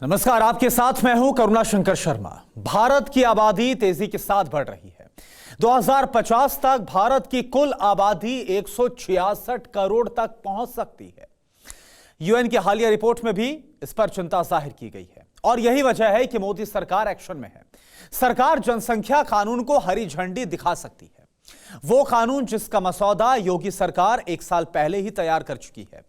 नमस्कार, आपके साथ मैं हूं करुणा शंकर शर्मा। भारत की आबादी तेजी के साथ बढ़ रही है। 2050 तक भारत की कुल आबादी 166 करोड़ तक पहुंच सकती है। यूएन की हालिया रिपोर्ट में भी इस पर चिंता जाहिर की गई है और यही वजह है कि मोदी सरकार एक्शन में है। सरकार जनसंख्या कानून को हरी झंडी दिखा सकती है। वो कानून जिसका मसौदा योगी सरकार 1 साल पहले ही तैयार कर चुकी है।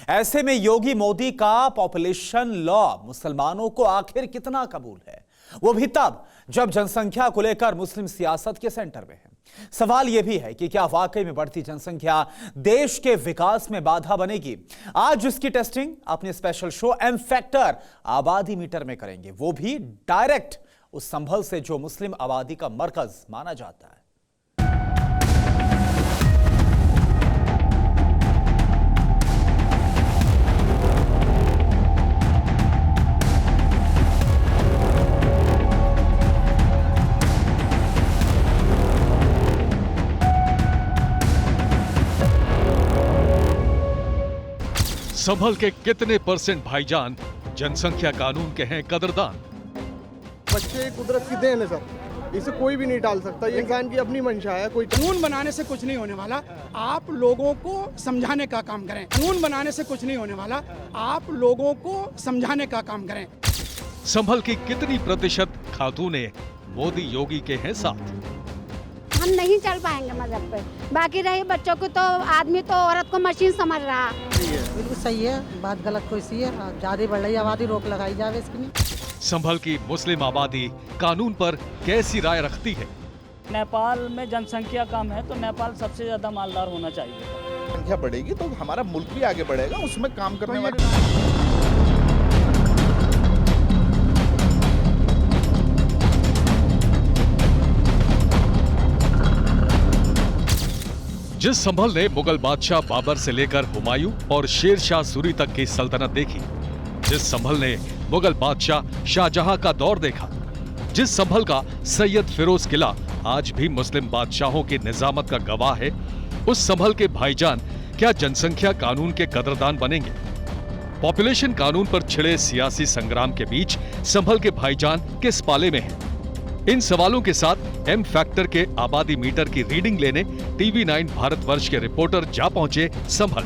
ऐसे में योगी मोदी का पॉपुलेशन लॉ मुसलमानों को आखिर कितना कबूल है, वो भी तब जब जनसंख्या को लेकर मुस्लिम सियासत के सेंटर में है। सवाल यह भी है कि क्या वाकई में बढ़ती जनसंख्या देश के विकास में बाधा बनेगी। आज इसकी टेस्टिंग अपने स्पेशल शो एम फैक्टर आबादी मीटर में करेंगे, वो भी डायरेक्ट उस संभल से जो मुस्लिम आबादी का मरकज माना जाता है। संभल के कितने परसेंट भाईजान जनसंख्या कानून के हैं कदरदान? बच्चे कुदरत की देन है सर, इसे कोई भी नहीं टाल सकता। ये इंसान की अपनी मंशा है। कोई कानून बनाने से कुछ नहीं होने वाला, आप लोगों को समझाने का काम करें। कानून बनाने से कुछ नहीं होने वाला, आप लोगों को समझाने का काम करें। संभल की कितनी प्रतिशत खातूने मोदी योगी के हैं साथ? हम नहीं चल पाएंगे मजहब पे। बाकी रही बच्चों को तो आदमी तो औरत को मशीन समझ रहा। बिल्कुल सही है, बात गलत कोई सी है। ज्यादा बढ़ रही आबादी, रोक लगाई जावे इसकी नहीं। संभल की मुस्लिम आबादी कानून पर कैसी राय रखती है? नेपाल में जनसंख्या कम है तो नेपाल सबसे ज्यादा मालदार होना चाहिए। संख्या बढ़ेगी तो हमारा मुल्क भी आगे बढ़ेगा, उसमें काम करने वाले। जिस संभल ने मुगल बादशाह बाबर से लेकर हुमायूं और शेर शाह सूरी तक की सल्तनत देखी, जिस संभल ने मुगल बादशाह शाहजहां का दौर देखा, जिस संभल का सैयद फिरोज किला आज भी मुस्लिम बादशाहों की निजामत का गवाह है, उस संभल के भाईजान क्या जनसंख्या कानून के कदरदान बनेंगे? पॉपुलेशन कानून पर छिड़े सियासी संग्राम के बीच संभल के भाईजान किस पाले में हैं? इन सवालों के साथ एम फैक्टर के आबादी मीटर की रीडिंग लेने TV9 भारतवर्ष के रिपोर्टर जा पहुंचे संभल।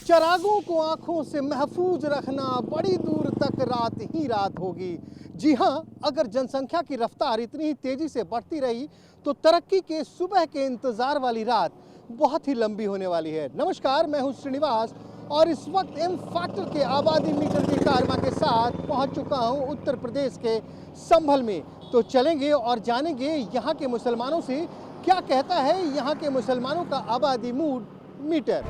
चरागों को आंखों से महफूज रखना, बड़ी दूर तक रात ही रात होगी। जी हाँ, अगर जनसंख्या की रफ्तार इतनी ही तेजी से बढ़ती रही तो तरक्की के सुबह के इंतजार वाली रात बहुत ही लंबी होने वाली है। नमस्कार, मैं हूं श्रीनिवास और इस वक्त एम फैक्टर के आबादी मीटर की कारवा के साथ पहुंच चुका हूं उत्तर प्रदेश के संभल में। तो चलेंगे और जानेंगे यहाँ के मुसलमानों से क्या कहता है यहाँ के मुसलमानों का आबादी मीटर।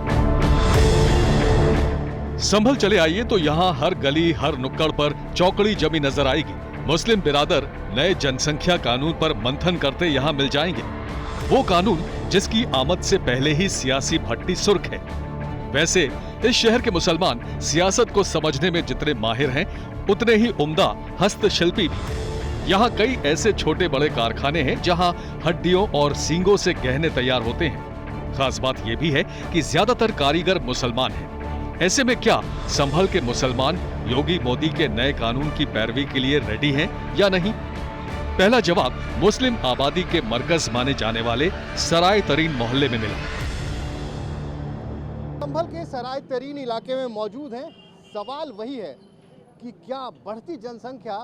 संभल चले आइए तो यहाँ हर गली हर नुक्कड़ पर चौकड़ी जमी नजर आएगी। मुस्लिम बिरादर नए जनसंख्या कानून पर मंथन करते यहाँ मिल जाएंगे। वो कानून जिसकी आमद से पहले ही सियासी भट्टी सुर्ख है। वैसे इस शहर के मुसलमान सियासत को समझने में जितने माहिर हैं, उतने ही उम्दा हस्तशिल्पी भी। यहाँ कई ऐसे छोटे बड़े कारखाने हैं जहाँ हड्डियों और सींगों से गहने तैयार होते हैं। खास बात यह भी है कि ज्यादातर कारीगर मुसलमान हैं। ऐसे में क्या संभल के मुसलमान योगी मोदी के नए कानून की पैरवी के लिए रेडी हैं या नहीं? पहला जवाब मुस्लिम आबादी के मरकज माने जाने वाले सराय तरीन मोहल्ले में मिला। संभल के सराय तरीन इलाके में मौजूद हैं। सवाल वही है कि क्या बढ़ती जनसंख्या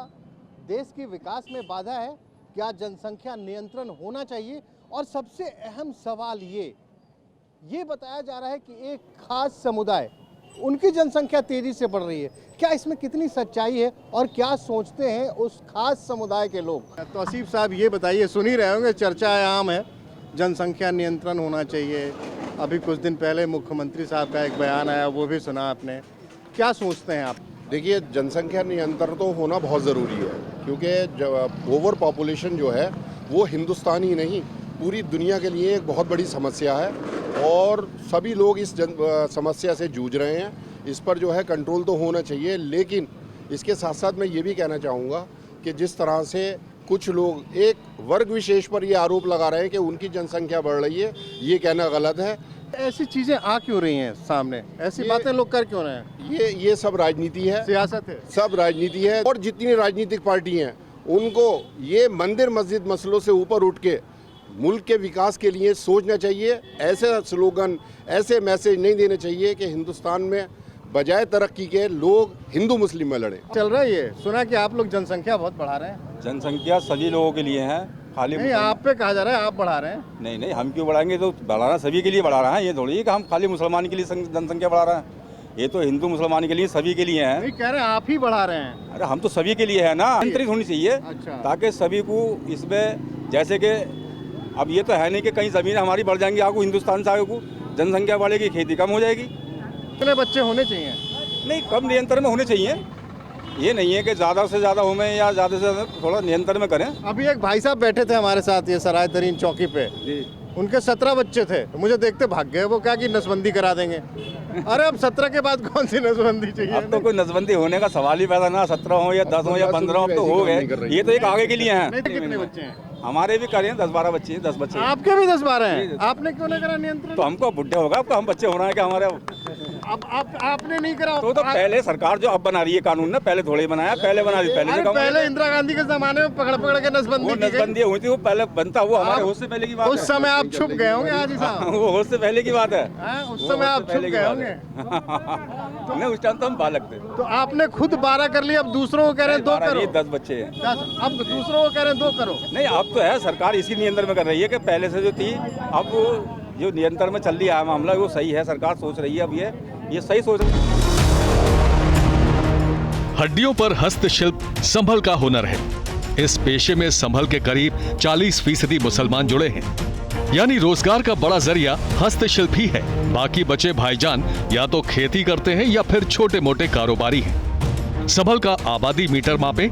देश के विकास में बाधा है? क्या जनसंख्या नियंत्रण होना चाहिए? और सबसे अहम सवाल ये बताया जा रहा है कि एक खास समुदाय, उनकी जनसंख्या तेजी से बढ़ रही है। क्या इसमें कितनी सच्चाई है और क्या सोचते हैं उस खास समुदाय के लोग? तौसीफ साहब, ये बताइए, सुन ही रहे होंगे, चर्चा आम है, जनसंख्या नियंत्रण होना चाहिए। अभी कुछ दिन पहले मुख्यमंत्री साहब का एक बयान आया, वो भी सुना आपने। क्या सोचते हैं आप? देखिए, जनसंख्या नियंत्रण तो होना बहुत ज़रूरी है, क्योंकि ओवर पॉपुलेशन जो है वो हिंदुस्तान ही नहीं पूरी दुनिया के लिए एक बहुत बड़ी समस्या है और सभी लोग इस समस्या से जूझ रहे हैं। इस पर जो है कंट्रोल तो होना चाहिए, लेकिन इसके साथ साथ मैं ये भी कहना चाहूँगा कि जिस तरह से कुछ लोग एक वर्ग विशेष पर ये आरोप लगा रहे हैं कि उनकी जनसंख्या बढ़ रही है, ये कहना गलत है। ऐसी चीजें आ क्यों रही हैं सामने, ऐसी बातें लोग कर क्यों रहे हैं? ये सब राजनीति है, सियासत है। सब राजनीति है। और जितनी राजनीतिक पार्टी हैं उनको ये मंदिर मस्जिद मसलों से ऊपर उठ के मुल्क के विकास के लिए सोचना चाहिए। ऐसे स्लोगन, ऐसे मैसेज नहीं देने चाहिए कि हिंदुस्तान में बजाय तरक्की के लोग हिंदू मुस्लिम में लड़े। चल रहा है ये, सुना कि आप लोग जनसंख्या बहुत बढ़ा रहे हैं। जनसंख्या सभी लोगों के लिए है, खाली नहीं, आप पे कहा जा रहा है आप बढ़ा रहे हैं। नहीं नहीं, हम क्यों बढ़ाएंगे, तो बढ़ाना सभी के लिए बढ़ा रहे हैं। ये थोड़ी है कि हम खाली मुसलमान के लिए जनसंख्या बढ़ा रहे हैं। ये तो हिंदू मुसलमान के लिए सभी के लिए है। नहीं कह रहे हैं आप ही बढ़ा रहे हैं। अरे हम तो सभी के लिए है ना, आंतरिक होनी चाहिए। अच्छा। ताकि सभी को इसमें, जैसे कि अब ये तो है नहीं कि कहीं ज़मीन हमारी बढ़ जाएंगी, आगे हिंदुस्तान से आगे को जनसंख्या बढ़ेगी, खेती कम हो जाएगी। कितने बच्चे होने चाहिए? नहीं, कम नियंत्रण में होने चाहिए। ये नहीं है कि ज़्यादा से ज़्यादा हों या ज़्यादा से ज़्यादा, थोड़ा नियंत्रण में करें। अभी एक भाई साहब बैठे थे हमारे साथ ये सराय तरीन चौकी पे, उनके 17 बच्चे थे, मुझे देखते भाग गए। वो क्या कि नसबंदी करा देंगे। अरे अब 17 के बाद कौन सी नसबंदी चाहिए? अब तो कोई नसबंदी होने का सवाल ही पैदा ना, 17 हो या 10 हो या 15 हो, तो हो गए। ये तो एक आगे के लिए हैं। कितने बच्चे हैं? हमारे भी करें 10-12 बच्चे हैं, 10 बच्चे। आपके भी 10-12 हैं? आपने क्यों नहीं करा नियंत्रण? तो हमको बुढ़े होगा, आपको हम बच्चे होना है क्या हमारे? अब आपने नहीं करा तो पहले सरकार जो अब बना रही है कानून ना, पहले थोड़े बनाया, पहले बना दी। पहले इंदिरा गांधी के जमाने में पकड़ के नसबंदी हुई थी, वो पहले बनता, वो हमारे होश से पहले की बात है। उस समय आप छुप गए होंगे हाजी साहब। वो होश से पहले की बात है। उस समय आप छुप गए होंगे। नहीं, उस टाइम तो हम बालक थे। तो आपने खुद 12 कर लिया, अब दूसरों को कह रहे हैं 2 करो। 10 बच्चे हैं। 10, अब दूसरों को कह रहे हैं 2 करो। नहीं, अब तो है, सरकार इसी नियंत्रण में कर रही है कि पहले से जो थी, अब जो नियंत्रण में चल रहा है मामला, वो सही है। सरकार सोच रही है अब ये सही सोच रही है। हड्डियों पर हस्तशिल्प संभल का हुनर है। इस पेशे में संभल के करीब 40% मुसलमान जुड़े हैं, यानी रोजगार का बड़ा जरिया हस्तशिल्प ही है। बाकी बचे भाईजान या तो खेती करते हैं या फिर छोटे मोटे कारोबारी हैं। संभल का आबादी मीटर मापे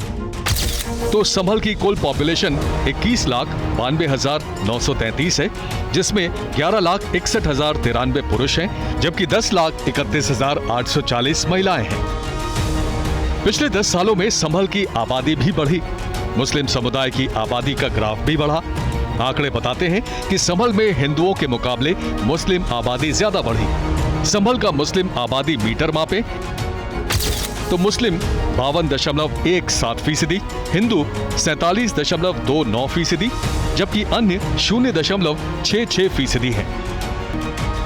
तो संभल की कुल पॉपुलेशन 21,92,933 है, जिसमें 11,61,093 पुरुष हैं, जबकि 10,31,840 महिलाएं हैं। पिछले 10 सालों में संभल की आबादी भी बढ़ी, मुस्लिम समुदाय की आबादी का ग्राफ भी बढ़ा। आंकड़े बताते हैं कि संभल में हिंदुओं के मुकाबले मुस्लिम आबादी ज्यादा बढ़ी। संभल का मुस्लिम आबादी मीटर मापे तो मुस्लिम 52.17%, हिंदू 47.29%, जबकि अन्य 0.66% हैं।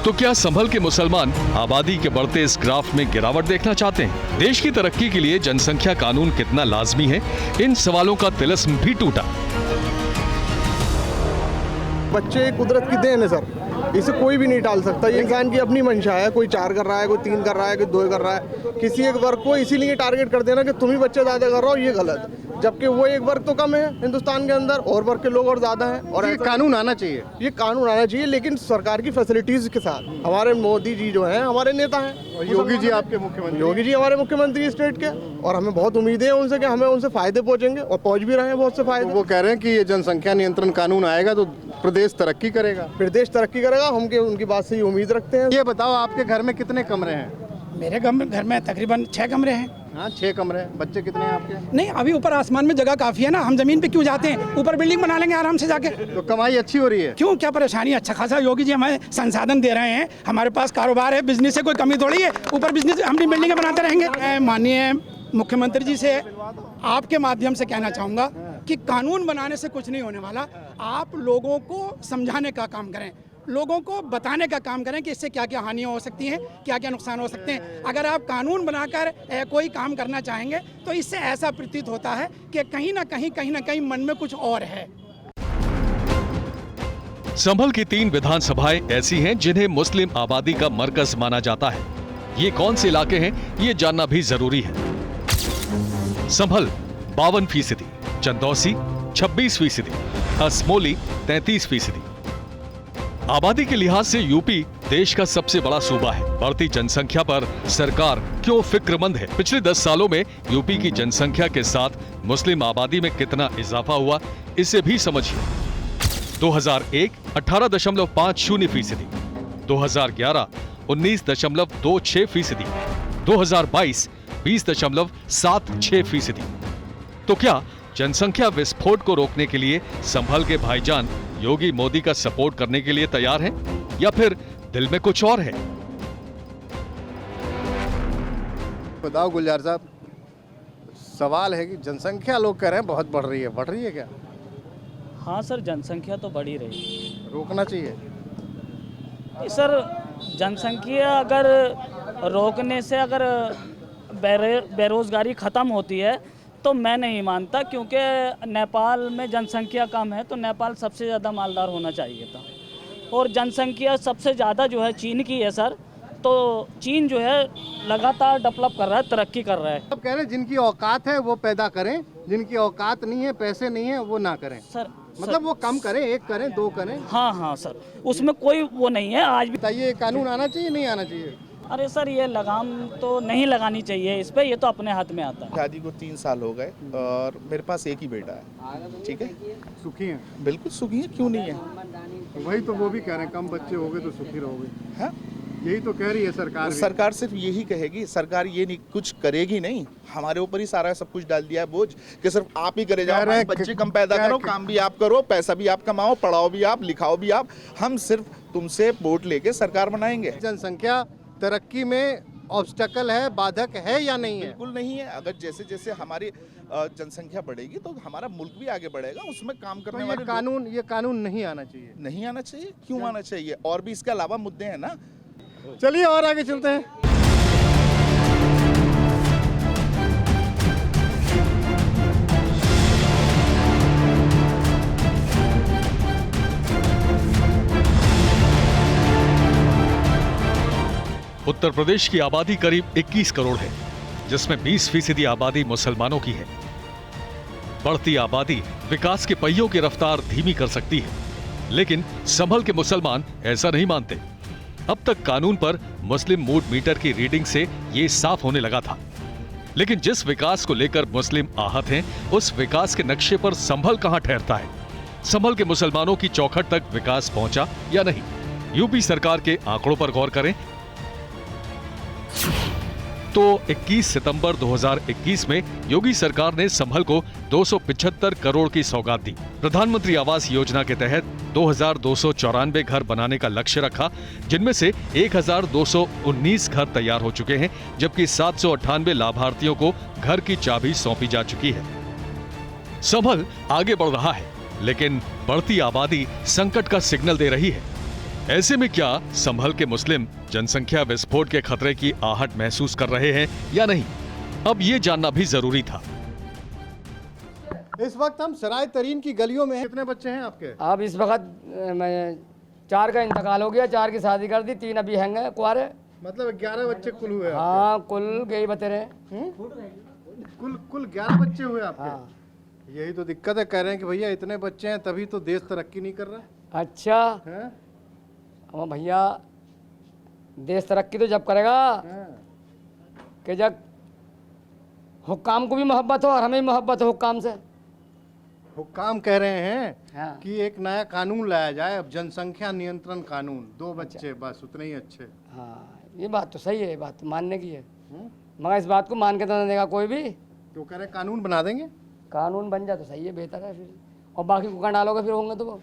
तो क्या संभल के मुसलमान आबादी के बढ़ते इस ग्राफ में गिरावट देखना चाहते हैं? देश की तरक्की के लिए जनसंख्या कानून कितना लाजमी है, इन सवालों का तिलिस्म भी टूटा। बच्चे कुदरत की देन है सर, इसे कोई भी नहीं टाल सकता। ये इंसान की अपनी मंशा है, कोई 4 कर रहा है, कोई 3 कर रहा है, कोई 2 कर रहा है। किसी एक वर्ग को इसीलिए टारगेट कर देना कि तुम ही बच्चे ज्यादा कर रहे हो, ये गलत। जबकि वो एक वर्ग तो कम है हिंदुस्तान के अंदर, और वर्ग के लोग और ज्यादा हैं। और ये कानून आना चाहिए, ये कानून आना चाहिए, लेकिन सरकार की फैसिलिटीज के साथ। हमारे मोदी जी जो हैं हमारे नेता हैं, योगी जी आपके मुख्यमंत्री, योगी जी हमारे मुख्यमंत्री स्टेट के, और हमें बहुत उम्मीदें हैं उनसे कि हमें उनसे फायदे पहुंचेंगे, और पहुंच भी रहे हैं बहुत से फायदे। वो कह रहे हैं कि ये जनसंख्या नियंत्रण कानून आएगा तो प्रदेश तरक्की करेगा। प्रदेश तरक्की करेगा, हम उनकी बात से ही उम्मीद रखते हैं। ये बताओ, आपके घर में कितने कमरे हैं? मेरे घर में तकरीबन 6 कमरे हैं। हाँ, 6 कमरे। बच्चे कितने हैं आपके? नहीं, अभी ऊपर आसमान में जगह काफ़ी है ना, हम ज़मीन पे क्यों जाते हैं? ऊपर बिल्डिंग बना लेंगे आराम से जाके। तो कमाई अच्छी हो रही है? क्यों, क्या परेशानी? अच्छा खासा योगी जी हमें संसाधन दे रहे हैं, हमारे पास कारोबार है, बिजनेस से कोई कमी थोड़ी है। ऊपर बिजनेस हम भी बिल्डिंगें बनाते रहेंगे। माननीय मुख्यमंत्री जी से आपके माध्यम से कहना चाहूँगा कि कानून बनाने से कुछ नहीं होने वाला। आप लोगों को समझाने का काम करें, लोगों को बताने का काम करें कि इससे क्या क्या हानियाँ हो सकती हैं, क्या क्या नुकसान हो सकते हैं। अगर आप कानून बनाकर कोई काम करना चाहेंगे तो इससे ऐसा प्रतीत होता है कि कहीं ना कहीं मन में कुछ और है। संभल की 3 विधानसभाएं ऐसी हैं जिन्हें मुस्लिम आबादी का मरकज माना जाता है। ये कौन से इलाके हैं, ये जानना भी जरूरी है। संभल 52%, चंदौसी 26%, असमोली 33%। आबादी के लिहाज से यूपी देश का सबसे बड़ा सूबा है। बढ़ती जनसंख्या पर सरकार क्यों फिक्रमंद है? पिछले 10 सालों में यूपी की जनसंख्या के साथ मुस्लिम आबादी में कितना इजाफा हुआ, इसे भी समझिए। 2001 18.50%, 2011 19.26%, 2022 20.76%। तो क्या जनसंख्या विस्फोट को रोकने के लिए संभल के भाईजान योगी मोदी का सपोर्ट करने के लिए तैयार हैं, या फिर दिल में कुछ और है। बताओ गुलजार साहब, सवाल है कि जनसंख्या लोग कह रहे हैं बहुत बढ़ रही है क्या? हाँ सर, जनसंख्या तो बढ़ ही रही है। रोकना चाहिए? कि सर जनसंख्या अगर रोकने से अगर बेरोजगारी ख़त्म होती है तो मैं नहीं मानता, क्योंकि नेपाल में जनसंख्या कम है तो नेपाल सबसे ज़्यादा मालदार होना चाहिए था। और जनसंख्या सबसे ज़्यादा जो है चीन की है सर, तो चीन जो है लगातार डेवलप कर रहा है, तरक्की कर रहा है। अब कह रहे हैं जिनकी औकात है वो पैदा करें, जिनकी औकात नहीं है, पैसे नहीं है, वो ना करें। सर मतलब वो कम करें, एक करें, दो करें। हाँ सर, उसमें कोई वो नहीं है। आज भी बताइए, कानून आना चाहिए नहीं आना चाहिए? अरे सर, ये लगाम तो नहीं लगानी चाहिए इस पे, ये तो अपने हाथ में आता है। शादी को 3 साल हो गए और मेरे पास एक ही बेटा है। ठीक है, सुखी हैं? बिल्कुल सुखी है, क्यों नहीं है? वही तो वो भी कह रहे हैं, कम बच्चे हो गए तो सुखी रहोगे। हाँ, यही तो कह रही है सरकार। सरकार सिर्फ यही कहेगी, सरकार ये नहीं कुछ करेगी नहीं। हमारे ऊपर ही सारा सब कुछ डाल दिया है बोझ कि सिर्फ आप ही करे जाओ, बच्चे कम पैदा करो, काम भी आप करो, पैसा भी आप कमाओ, पढ़ाओ भी आप, लिखाओ भी आप। हम सिर्फ तुमसे वोट लेके सरकार बनाएंगे। जनसंख्या तरक्की में ऑब्स्टेकल है, बाधक है या नहीं है? बिल्कुल नहीं है। अगर जैसे जैसे हमारी जनसंख्या बढ़ेगी तो हमारा मुल्क भी आगे बढ़ेगा। उसमें काम करने वाले ये कानून नहीं आना चाहिए। नहीं आना चाहिए? क्यों आना चाहिए? और भी इसके अलावा मुद्दे हैं ना। चलिए और आगे चलते हैं। उत्तर प्रदेश की आबादी करीब 21 करोड़ है, जिसमें 20% आबादी मुसलमानों की है। बढ़ती आबादी विकास के पहियों की रफ्तार धीमी कर सकती है, लेकिन संभल के मुसलमान ऐसा नहीं मानते। अब तक कानून पर मुस्लिम मूड मीटर की रीडिंग से ये साफ होने लगा था, लेकिन जिस विकास को लेकर मुस्लिम आहत हैं, उस विकास के नक्शे पर संभल कहां ठहरता है? संभल के मुसलमानों की चौखट तक विकास पहुंचा या नहीं? यूपी सरकार के आंकड़ों पर गौर करें तो 21 सितंबर 2021 में योगी सरकार ने संभल को 275 करोड़ की सौगात दी। प्रधानमंत्री आवास योजना के तहत 2294 घर बनाने का लक्ष्य रखा, जिनमें से 1219 घर तैयार हो चुके हैं, जबकि 798 लाभार्थियों को घर की चाबी सौंपी जा चुकी है। संभल आगे बढ़ रहा है, लेकिन बढ़ती आबादी संकट का सिग्नल दे रही है। ऐसे में क्या संभल के मुस्लिम जनसंख्या विस्फोट के खतरे की आहट महसूस कर रहे हैं या नहीं? अब ये जानना भी जरूरी था। इस वक्त हम सराय तरीन की गलियों में हैं। कितने बच्चे हैं आपके? अब इस वक्त मैं 4 का इंतकाल हो गया, 4 की शादी कर दी, 3 अभी हैं कुआरे। मतलब 11 बच्चे कुल हुए? हाँ, कुल गई बते रहे। कुल 11 बच्चे हुए आपके? हाँ। यही तो दिक्कत है, कह रहे हैं कि भैया इतने बच्चे हैं तभी तो देश तरक्की नहीं कर रहा। अच्छा है? भैया देश तरक्की तो जब करेगा कि जब हुक्काम को भी मोहब्बत हो और हमें भी मोहब्बत हो हुक्काम से। हुक्काम कह रहे हैं कि एक नया कानून लाया जाए, अब जनसंख्या नियंत्रण कानून, 2 बच्चे बस, उतने ही अच्छे। हाँ, ये बात तो सही है, ये बात तो मानने की है, मगर इस बात को मान के तो नहीं देगा कोई भी। तो कह रहे कानून बना देंगे। कानून बन जाए तो सही है, बेहतर है फिर। और बाकी को कहाँ डालोगे फिर होंगे तो वो?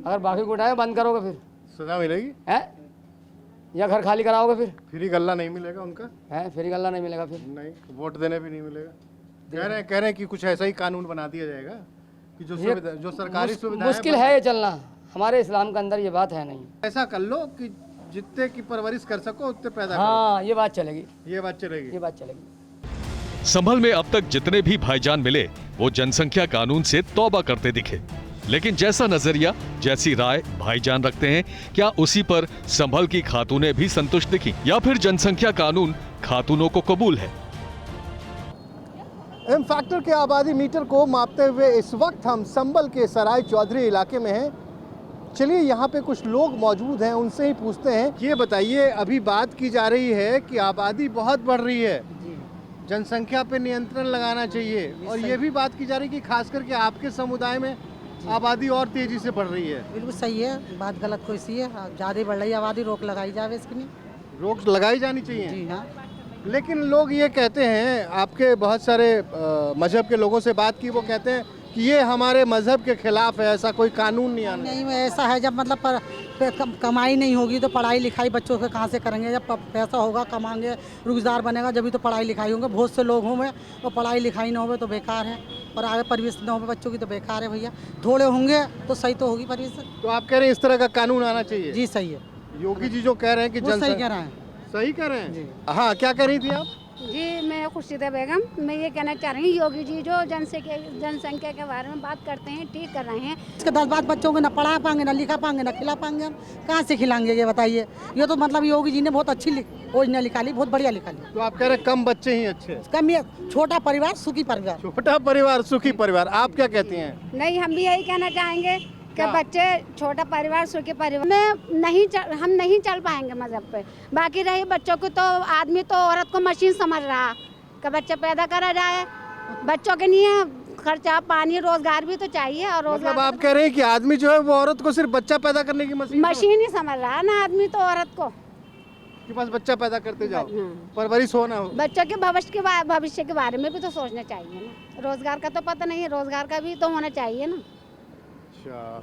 अगर बाकी को उठाए बंद करोगे फिर सजा मिलेगी है, या घर खाली कराओगे फिर? फ्री गल्ला नहीं मिलेगा उनका है, फ्री गल्ला नहीं मिलेगा फिर। नहीं, वोट देने भी नहीं मिलेगा। कह रहे हैं कि कुछ ऐसा ही कानून बना दिया जाएगा कि जो सरकारी सुविधा मुश्किल है ये चलना, हमारे इस्लाम के अंदर ये बात है नहीं। ऐसा कर लो कि जितने की परवरिश कर सको उतने पैदा हाँ, ये बात चलेगी, ये बात चलेगी, ये बात चलेगी। संभल में अब तक जितने भी भाईजान मिले वो जनसंख्या कानून से तौबा करते दिखे, लेकिन जैसा नजरिया, जैसी राय भाईजान रखते हैं, क्या उसी पर संभल की खातूनें भी संतुष्ट दिखी, या फिर जनसंख्या कानून खातूनों को कबूल है? एम फैक्टर के आबादी मीटर को मापते हुए इस वक्त हम संभल के सराय चौधरी इलाके में हैं। चलिए यहाँ पे कुछ लोग मौजूद हैं, उनसे ही पूछते हैं। ये बताइए, अभी बात की जा रही है कि आबादी बहुत बढ़ रही है, जनसंख्या पे नियंत्रण लगाना चाहिए, और ये भी बात की जा रही है कि खास करके आपके समुदाय में आबादी और तेजी से बढ़ रही है। बिल्कुल सही है, बात गलत कोई सी है, ज़्यादा बढ़ रही है आबादी, रोक लगाई जाए इसकी। नहीं, रोक लगाई जानी चाहिए। जी हाँ, लेकिन लोग ये कहते हैं, आपके बहुत सारे मजहब के लोगों से बात की, वो कहते हैं कि ये हमारे मजहब के खिलाफ है, ऐसा कोई कानून नहीं आना? नहीं, ऐसा है जब मतलब कमाई नहीं होगी तो पढ़ाई लिखाई बच्चों के कहाँ से करेंगे? जब पैसा होगा, कमाएंगे, रोजगार बनेगा, जब भी तो पढ़ाई लिखाई होंगे। बहुत से लोग होंगे और पढ़ाई लिखाई ना हो तो बेकार है, और आगे परवरिश न हो बच्चों की तो बेकार है भैया। थोड़े होंगे तो सही तो होगी परवरिश। तो आप कह रहे हैं इस तरह का कानून आना चाहिए? जी सही है। योगी जी जो कह रहे हैं कि सही कह रहे हैं। सही कह रहे हैं। हाँ, क्या कह रही थी आप? जी, मैं खुर्शीदा बेगम, मैं ये कहना चाह रही हूँ, योगी जी जो जनसंख्या के बारे में बात करते हैं, ठीक कर रहे हैं। इसके 10 बाद बच्चों को ना पढ़ा पाएंगे, ना लिखा पाएंगे, ना खिला पाएंगे, हम कहाँ से खिलाएंगे ये बताइए? ये तो मतलब योगी जी ने बहुत अच्छी योजना निकाली, बहुत बढ़िया निकाली। तो आप कह रहे हैं कम बच्चे ही अच्छे? कम, छोटा परिवार सुखी परिवार। छोटा परिवार सुखी परिवार, आप क्या कहती हैं? नहीं, हम भी यही कहना चाहेंगे कि बच्चे, छोटा परिवार सुखी परिवार में हम नहीं चल पाएंगे मजहब पे। बाकी रही बच्चों को, तो आदमी तो औरत को मशीन समझ रहा कि बच्चे पैदा करा जाए। बच्चों के लिए खर्चा पानी रोजगार भी तो चाहिए। और रोजगार मतलब आप कह रहे हैं कि आदमी जो है वो औरत को सिर्फ बच्चा पैदा करने की मशीन ही समझ रहा है ना आदमी तो औरत को, कि बस बच्चा पैदा करते जाओ, परवरिश होना हो। बच्चों के भविष्य के बारे में भी तो सोचना चाहिए ना। रोजगार का तो पता नहीं है, रोजगार का भी तो होना चाहिए ना। अच्छा,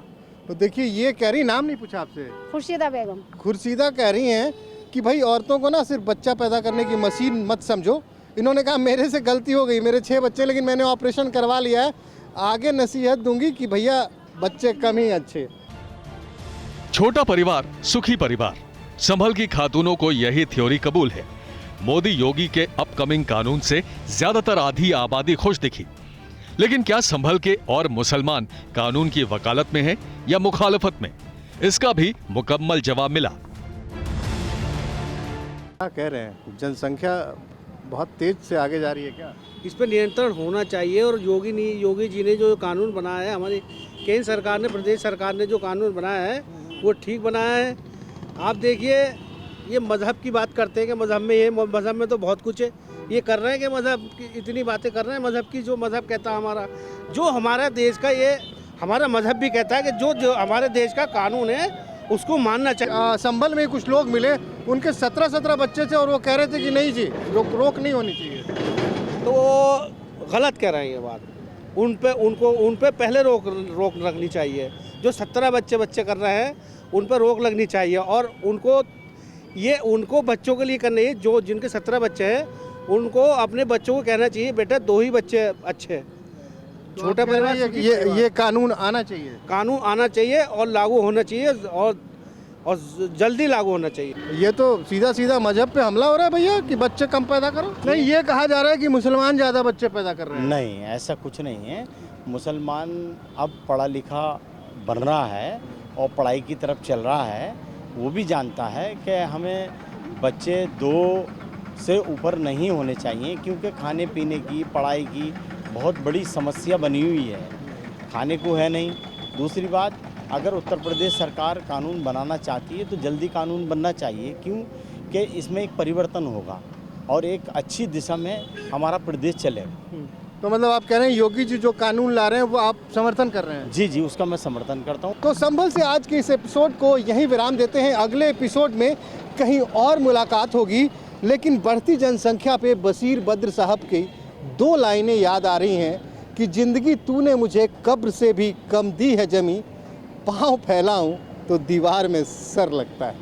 तो देखिए ये कह रही, नाम नहीं पूछा आपसे? खुर्शीदा बेगम। खुर्शीदा कह रही हैं कि भाई औरतों को ना सिर्फ बच्चा पैदा करने की मशीन मत समझो। इन्होंने कहा मेरे से गलती हो गई, मेरे 6 बच्चे, लेकिन मैंने ऑपरेशन करवा लिया है। आगे नसीहत दूंगी कि भैया बच्चे कम ही अच्छे। छोटा परिवार सुखी परिवार, संभल की खातूनों को यही थ्योरी कबूल है। मोदी योगी के अपकमिंग कानून से ज्यादातर आधी आबादी खुश दिखी, लेकिन क्या संभल के और मुसलमान कानून की वकालत में हैं या मुखालफत में? इसका भी मुकम्मल जवाब मिला। क्या कह रहे हैं, जनसंख्या बहुत तेज से आगे जा रही है क्या? इस पर नियंत्रण होना चाहिए। और योगी जी ने जो कानून बनाया है, हमारी केंद्र सरकार ने, प्रदेश सरकार ने जो कानून बनाया है वो ठीक बनाया है। आप देखिए, ये मजहब की बात करते हैं कि मजहब में ये, मजहब में तो बहुत कुछ है। ये कर रहे हैं कि मजहब की इतनी बातें कर रहे हैं, मजहब की जो मजहब कहता है हमारा देश का, ये हमारा मजहब भी कहता है कि जो हमारे देश का कानून है उसको मानना चाहिए। संभल में कुछ लोग मिले, उनके 17 बच्चे थे और वो कह रहे थे कि नहीं जी, रोक नहीं होनी चाहिए। तो वो गलत कह रहे हैं ये बात। उन पे पहले रोक लगनी चाहिए। जो 17 बच्चे कर रहे हैं उन पर रोक लगनी चाहिए, और उनको बच्चों के लिए करना है। जो जिनके 17 बच्चे हैं उनको अपने बच्चों को कहना चाहिए बेटा 2 ही बच्चे अच्छे हैं। छोटा परिवार, ये कानून आना चाहिए, कानून आना चाहिए और लागू होना चाहिए, और जल्दी लागू होना चाहिए। ये तो सीधा मजहब पे हमला हो रहा है भैया कि बच्चे कम पैदा करो। नहीं, ये कहा जा रहा है कि मुसलमान ज़्यादा बच्चे पैदा कर रहे हैं। नहीं, ऐसा कुछ नहीं है। मुसलमान अब पढ़ा लिखा बन रहा है और पढ़ाई की तरफ चल रहा है। वो भी जानता है कि हमें बच्चे 2 से ऊपर नहीं होने चाहिए, क्योंकि खाने पीने की, पढ़ाई की बहुत बड़ी समस्या बनी हुई है। खाने को है नहीं। दूसरी बात, अगर उत्तर प्रदेश सरकार कानून बनाना चाहती है तो जल्दी कानून बनना चाहिए, क्योंकि इसमें एक परिवर्तन होगा और एक अच्छी दिशा में हमारा प्रदेश चलेगा। तो मतलब आप कह रहे हैं योगी जी जो कानून ला रहे हैं वो आप समर्थन कर रहे हैं? जी, उसका मैं समर्थन करता हूँ। तो संभल से आज के इस एपिसोड को यहीं विराम देते हैं। अगले एपिसोड में कहीं और मुलाकात होगी, लेकिन बढ़ती जनसंख्या पे बशीर बद्र साहब की 2 लाइनें याद आ रही हैं कि जिंदगी तूने मुझे कब्र से भी कम दी है जमी, पाँव फैलाऊं तो दीवार में सर लगता है।